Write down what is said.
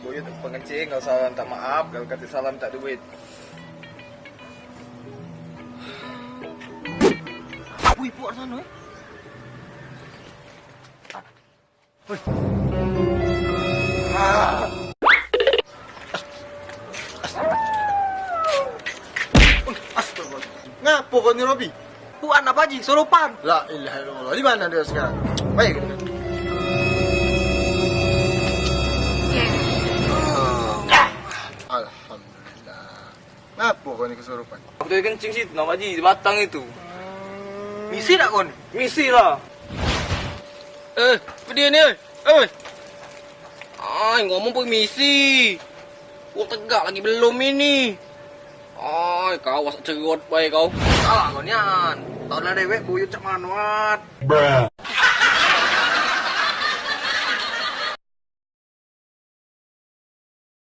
Buyut pengencing, gak usah minta maaf, kalau kata salam tak duit. Wih, puak sana eh. Astagfirullah. Ngapa kau ni Robi? Puak anak Pak Haji, soropan. La ilaha illallah. Di mana dia sekarang? Baik. Alhamdulillah. Ngapa kau ni kesurupan? Aku tadi kencing situ, nak Pak Haji, di batang itu. Misi tak kon? Misi lah. Apa dia ni? Ngomong pun misi. Kau tegak lagi belum ini. Kau awas cerot baik kau. Salah kau nian. Tahu lah dewek buyut cak manuat.